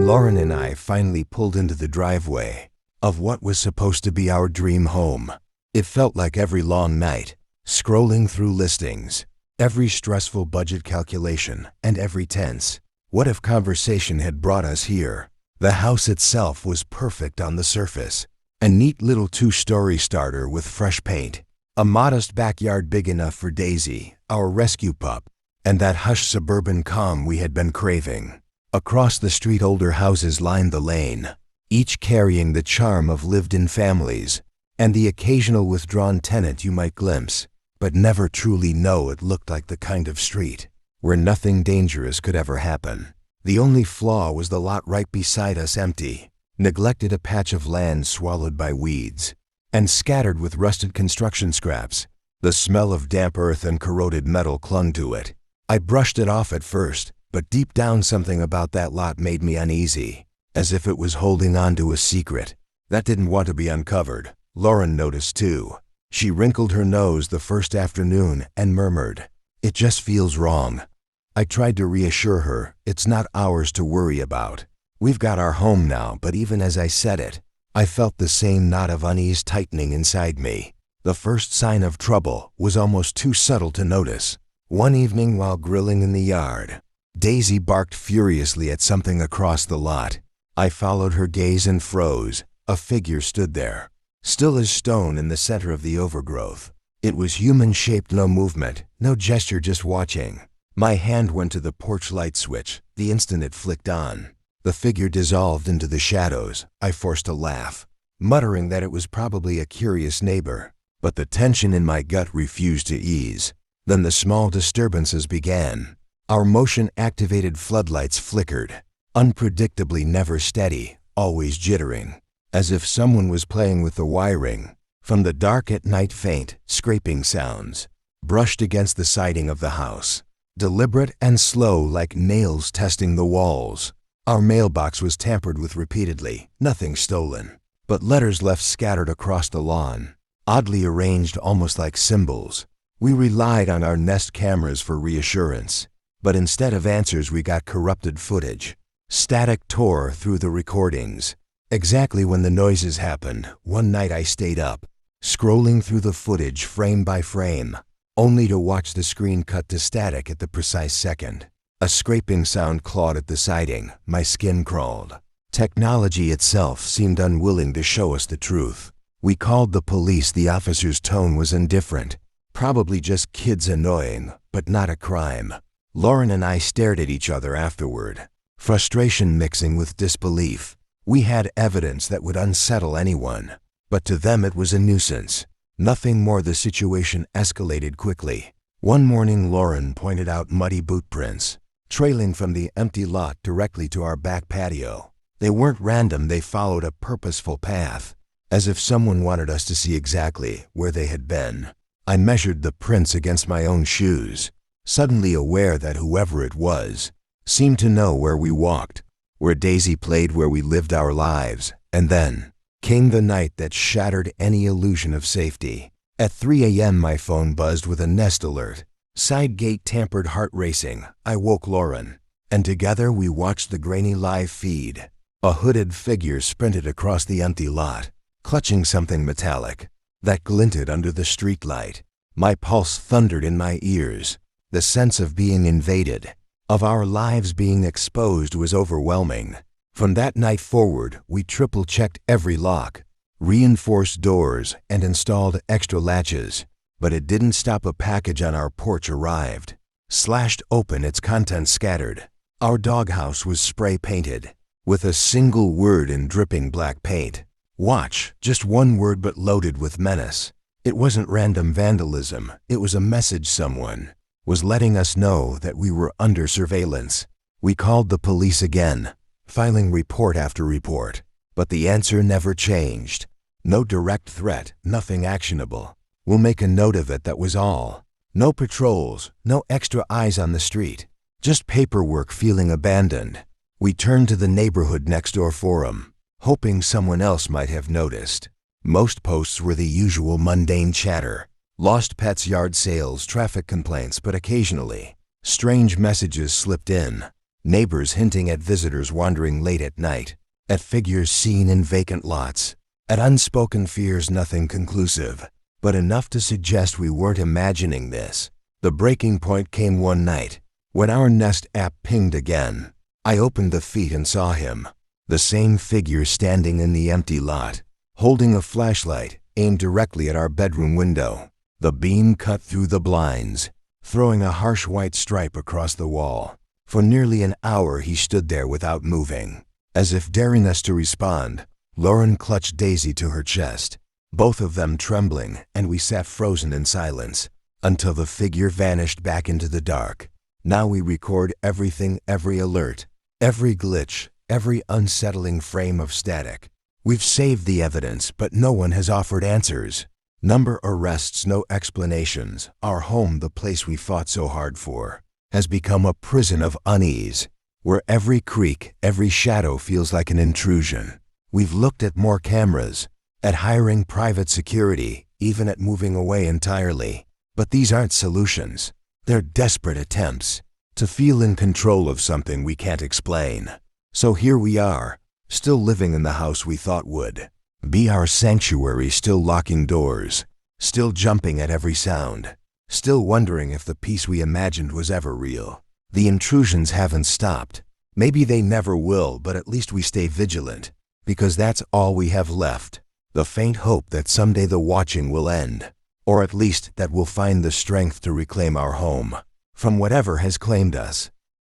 when Lauren and I finally pulled into the driveway of what was supposed to be our dream home. It felt like every long night, scrolling through listings, every stressful budget calculation, and every tense "what if" conversation had brought us here. The house itself was perfect on the surface. A neat little two-story starter with fresh paint, a modest backyard big enough for Daisy, our rescue pup, and that hushed suburban calm we had been craving. Across the street, older houses lined the lane, each carrying the charm of lived-in families and the occasional withdrawn tenant you might glimpse, but never truly know. It looked like the kind of street where nothing dangerous could ever happen. The only flaw was the lot right beside us, empty, neglected, a patch of land swallowed by weeds and scattered with rusted construction scraps. The smell of damp earth and corroded metal clung to it. I brushed it off at first, but deep down something about that lot made me uneasy, as if it was holding on to a secret that didn't want to be uncovered. Lauren noticed too. She wrinkled her nose the first afternoon and murmured, "It just feels wrong." I tried to reassure her, "It's not ours to worry about. We've got our home now," but even as I said it, I felt the same knot of unease tightening inside me. The first sign of trouble was almost too subtle to notice. One evening while grilling in the yard, Daisy barked furiously at something across the lot. I followed her gaze and froze. A figure stood there, still as stone in the center of the overgrowth. It was human-shaped, no movement, no gesture, just watching. My hand went to the porch light switch. The instant it flicked on, the figure dissolved into the shadows. I forced a laugh, muttering that it was probably a curious neighbor, but the tension in my gut refused to ease. Then the small disturbances began. Our motion-activated floodlights flickered, unpredictably, never steady, always jittering, as if someone was playing with the wiring. From the dark at night, faint, scraping sounds brushed against the siding of the house, deliberate and slow, like nails testing the walls. Our mailbox was tampered with repeatedly, nothing stolen, but letters left scattered across the lawn, oddly arranged, almost like symbols. We relied on our Nest cameras for reassurance, but instead of answers we got corrupted footage. Static tore through the recordings. Exactly when the noises happened, one night I stayed up, scrolling through the footage frame by frame, only to watch the screen cut to static at the precise second. A scraping sound clawed at the siding. My skin crawled. Technology itself seemed unwilling to show us the truth. We called the police. The officer's tone was indifferent. Probably just kids annoying, but not a crime. Lauren and I stared at each other afterward, frustration mixing with disbelief. We had evidence that would unsettle anyone, but to them it was a nuisance. Nothing more. The situation escalated quickly. One morning Lauren pointed out muddy boot prints, trailing from the empty lot directly to our back patio. They weren't random, they followed a purposeful path, as if someone wanted us to see exactly where they had been. I measured the prints against my own shoes, suddenly aware that whoever it was seemed to know where we walked, where Daisy played, where we lived our lives. And then came the night that shattered any illusion of safety. At 3 a.m. my phone buzzed with a Nest alert. Side gate tampered, heart racing. I woke Lauren, and together we watched the grainy live feed. A hooded figure sprinted across the empty lot, clutching something metallic that glinted under the streetlight. My pulse thundered in my ears. The sense of being invaded, of our lives being exposed, was overwhelming. From that night forward, we triple-checked every lock, reinforced doors, and installed extra latches. But it didn't stop. A package on our porch arrived, slashed open, its contents scattered. Our doghouse was spray-painted, with a single word in dripping black paint. Watch, just one word, but loaded with menace. It wasn't random vandalism, it was a message. Someone was letting us know that we were under surveillance. We called the police again, filing report after report, but the answer never changed. No direct threat, nothing actionable. "We'll make a note of it," that was all. No patrols, no extra eyes on the street, just paperwork feeling abandoned. We turned to the neighborhood next door forum, hoping someone else might have noticed. Most posts were the usual mundane chatter: lost pets, yard sales, traffic complaints, but occasionally strange messages slipped in. Neighbors hinting at visitors wandering late at night, at figures seen in vacant lots, at unspoken fears nothing conclusive, but enough to suggest we weren't imagining this. The breaking point came one night, when our Nest app pinged again. I opened the feed and saw him, the same figure standing in the empty lot, holding a flashlight aimed directly at our bedroom window. The beam cut through the blinds, throwing a harsh white stripe across the wall. For nearly an hour he stood there without moving. As if daring us to respond, Lauren clutched Daisy to her chest, both of them trembling, and we sat frozen in silence, until the figure vanished back into the dark. Now we record everything, every alert, every glitch, every unsettling frame of static. We've saved the evidence, but no one has offered answers. Number arrests, no explanations. Our home, the place we fought so hard for, has become a prison of unease, where every creak, every shadow feels like an intrusion. We've looked at more cameras, at hiring private security, even at moving away entirely. But these aren't solutions. They're desperate attempts to feel in control of something we can't explain. So here we are, still living in the house we thought would be our sanctuary, still locking doors, still jumping at every sound, still wondering if the peace we imagined was ever real. The intrusions haven't stopped. Maybe they never will, but at least we stay vigilant, because that's all we have left. The faint hope that someday the watching will end, or at least that we'll find the strength to reclaim our home from whatever has claimed us.